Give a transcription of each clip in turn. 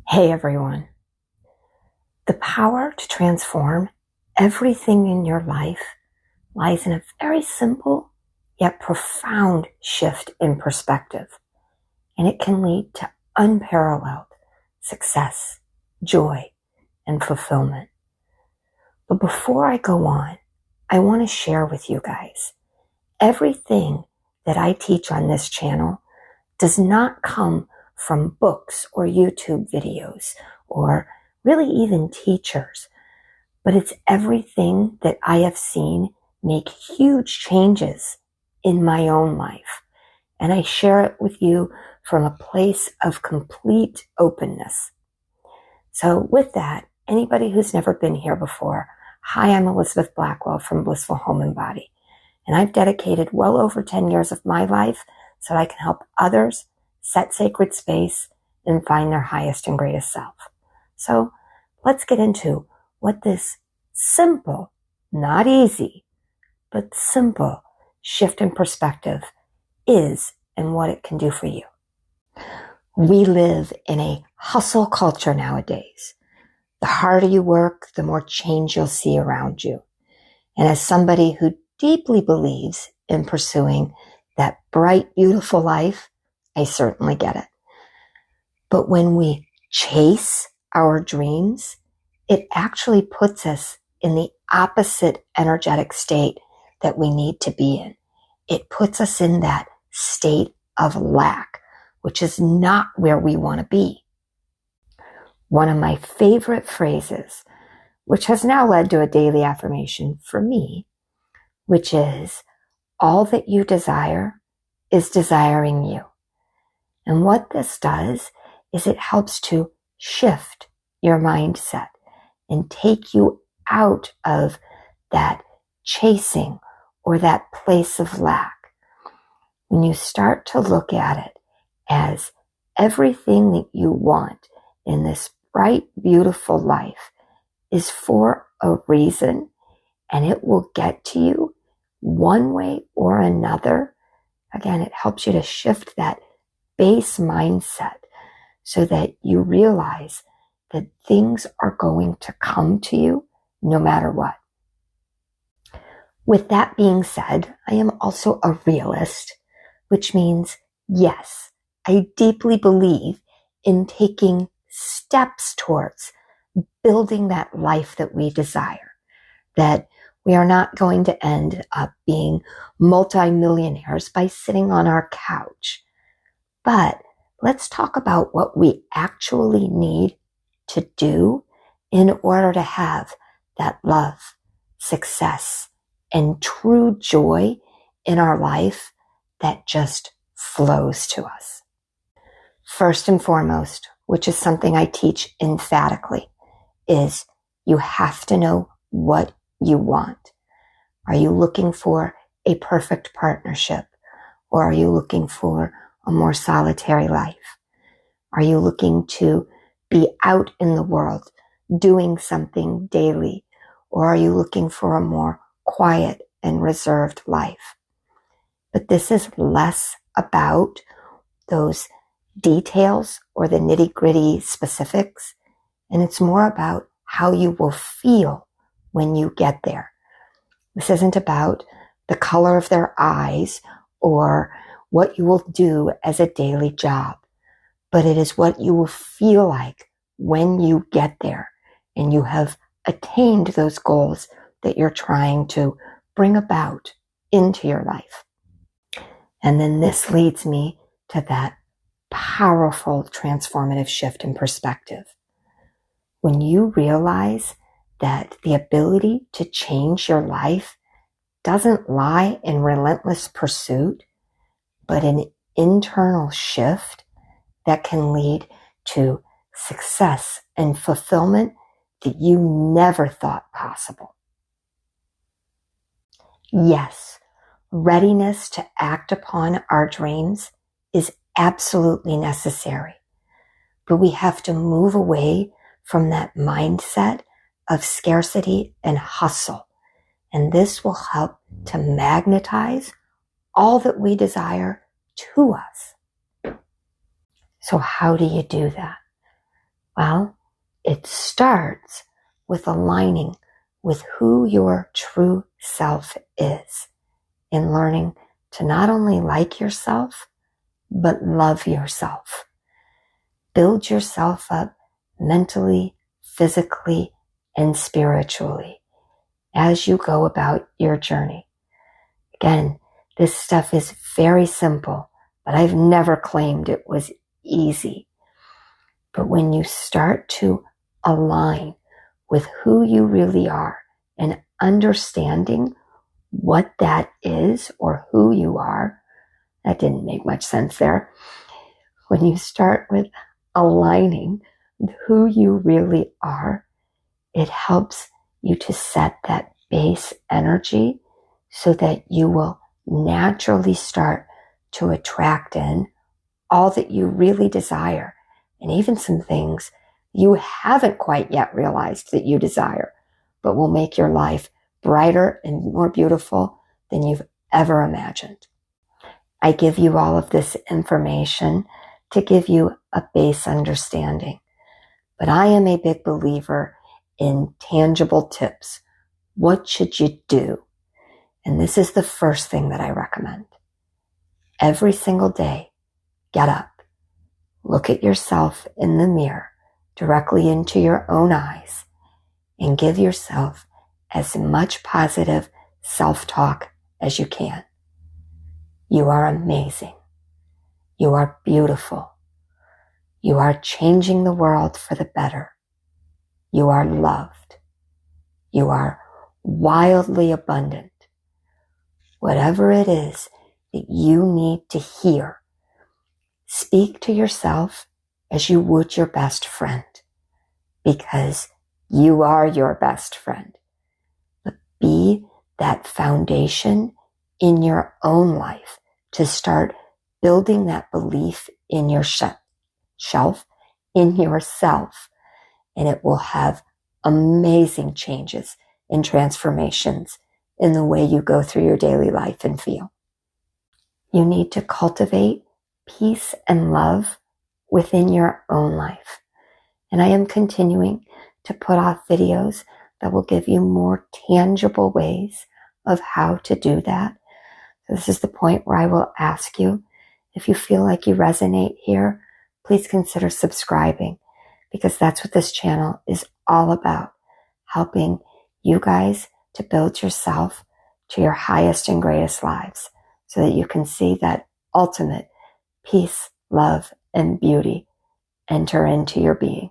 Hey everyone. The power to transform everything in your life lies in a very simple yet profound shift in perspective, and it can lead to unparalleled success, joy, and fulfillment. But before I go on, I want to share with you guys everything that I teach on this channel does not come from books or YouTube videos or really even teachers, but it's everything that I have seen make huge changes in my own life. And I share it with you from a place of complete openness. So with that, anybody who's never been here before, hi, I'm Elizabeth Blackwell from Blissful Home and Body. And I've dedicated well over 10 years of my life so that I can help others set sacred space and find their highest and greatest self. So let's get into what this simple, not easy, but simple shift in perspective is and what it can do for you. We live in a hustle culture nowadays. The harder you work, the more change you'll see around you. And as somebody who deeply believes in pursuing that bright, beautiful life, I certainly get it. But when we chase our dreams, it actually puts us in the opposite energetic state that we need to be in. It puts us in that state of lack, which is not where we want to be. One of my favorite phrases, which has now led to a daily affirmation for me, which is, all that you desire is desiring you. And what this does is it helps to shift your mindset and take you out of that chasing or that place of lack. When you start to look at it as everything that you want in this bright, beautiful life is for a reason, and it will get to you one way or another. Again, it helps you to shift that base mindset so that you realize that things are going to come to you no matter what. With that being said, I am also a realist, which means, yes, I deeply believe in taking steps towards building that life that we desire, that we are not going to end up being multimillionaires by sitting on our couch. But let's talk about what we actually need to do in order to have that love, success, and true joy in our life that just flows to us. First and foremost, which is something I teach emphatically, is you have to know what you want. Are you looking for a perfect partnership? Or are you looking for a more solitary life? Are you looking to be out in the world doing something daily? Or are you looking for a more quiet and reserved life? But this is less about those details or the nitty-gritty specifics, and it's more about how you will feel when you get there. This isn't about the color of their eyes or what you will do as a daily job, but it is what you will feel like when you get there and you have attained those goals that you're trying to bring about into your life. And then this leads me to that powerful transformative shift in perspective. When you realize that the ability to change your life doesn't lie in relentless pursuit, but an internal shift that can lead to success and fulfillment that you never thought possible. Yes, readiness to act upon our dreams is absolutely necessary, but we have to move away from that mindset of scarcity and hustle, and this will help to magnetize all that we desire to us. So how do you do that? Well, it starts with aligning with who your true self is and learning to not only like yourself, but love yourself. Build yourself up mentally, physically, and spiritually as you go about your journey. Again, this stuff is very simple, but I've never claimed it was easy. But when you start to align with who you really are and understanding what that is or who you are, that didn't make much sense there. When you start with aligning with who you really are, it helps you to set that base energy so that you will naturally start to attract in all that you really desire, and even some things you haven't quite yet realized that you desire, but will make your life brighter and more beautiful than you've ever imagined. I give you all of this information to give you a base understanding, but I am a big believer in tangible tips. What should you do? And this is the first thing that I recommend. Every single day, get up, look at yourself in the mirror, directly into your own eyes, and give yourself as much positive self-talk as you can. You are amazing. You are beautiful. You are changing the world for the better. You are loved. You are wildly abundant. Whatever it is that you need to hear, speak to yourself as you would your best friend, because you are your best friend. But be that foundation in your own life to start building that belief in your shelf, in yourself, and it will have amazing changes and transformations in the way you go through your daily life and feel. You need to cultivate peace and love within your own life. And I am continuing to put off videos that will give you more tangible ways of how to do that. So this is the point where I will ask you, if you feel like you resonate here, please consider subscribing, because that's what this channel is all about, helping you guys to build yourself to your highest and greatest lives so that you can see that ultimate peace, love, and beauty enter into your being.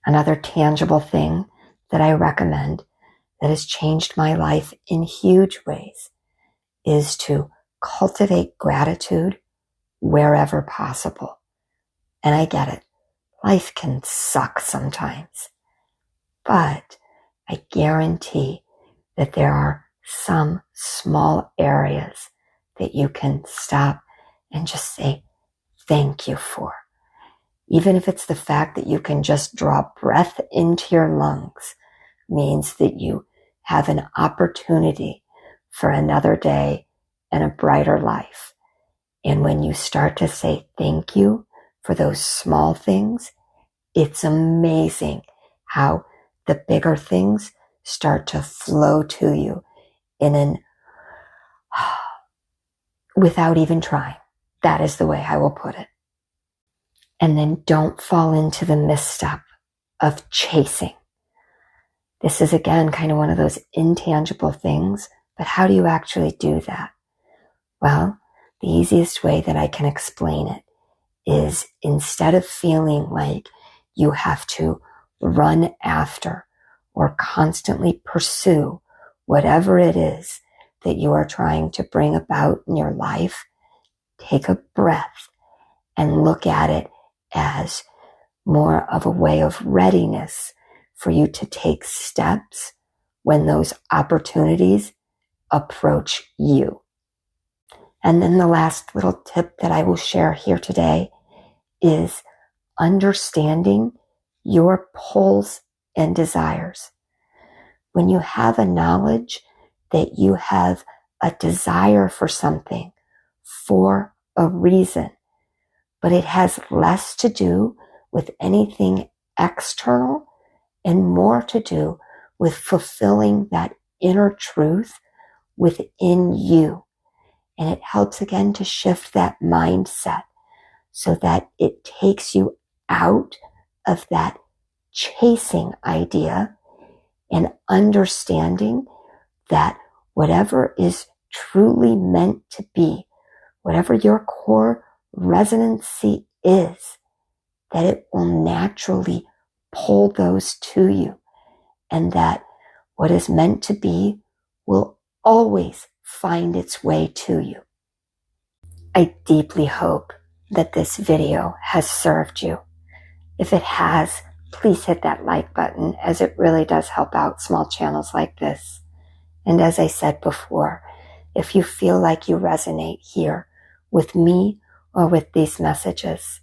Another tangible thing that I recommend that has changed my life in huge ways is to cultivate gratitude wherever possible. And I get it. Life can suck sometimes. But I guarantee that there are some small areas that you can stop and just say thank you for. Even if it's the fact that you can just draw breath into your lungs, means that you have an opportunity for another day and a brighter life. And when you start to say thank you for those small things, it's amazing how the bigger things start to flow to you without even trying. That is the way I will put it. And then don't fall into the misstep of chasing. This is, again, kind of one of those intangible things, but how do you actually do that? Well, the easiest way that I can explain it is, instead of feeling like you have to run after or constantly pursue whatever it is that you are trying to bring about in your life, take a breath and look at it as more of a way of readiness for you to take steps when those opportunities approach you. And then the last little tip that I will share here today is understanding your pulls and desires. When you have a knowledge that you have a desire for something for a reason, but it has less to do with anything external and more to do with fulfilling that inner truth within you. And it helps again to shift that mindset so that it takes you out of that chasing idea and understanding that whatever is truly meant to be, whatever your core resonancy is, that it will naturally pull those to you, and that what is meant to be will always find its way to you. I deeply hope that this video has served you. If it has, please hit that like button, as it really does help out small channels like this. And as I said before, if you feel like you resonate here with me or with these messages,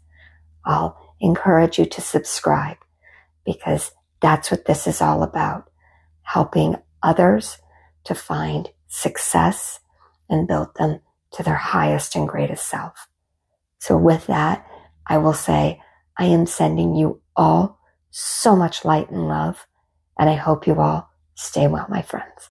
I'll encourage you to subscribe, because that's what this is all about, helping others to find success and build them to their highest and greatest self. So with that, I will say I am sending you all so much light and love, and I hope you all stay well, my friends.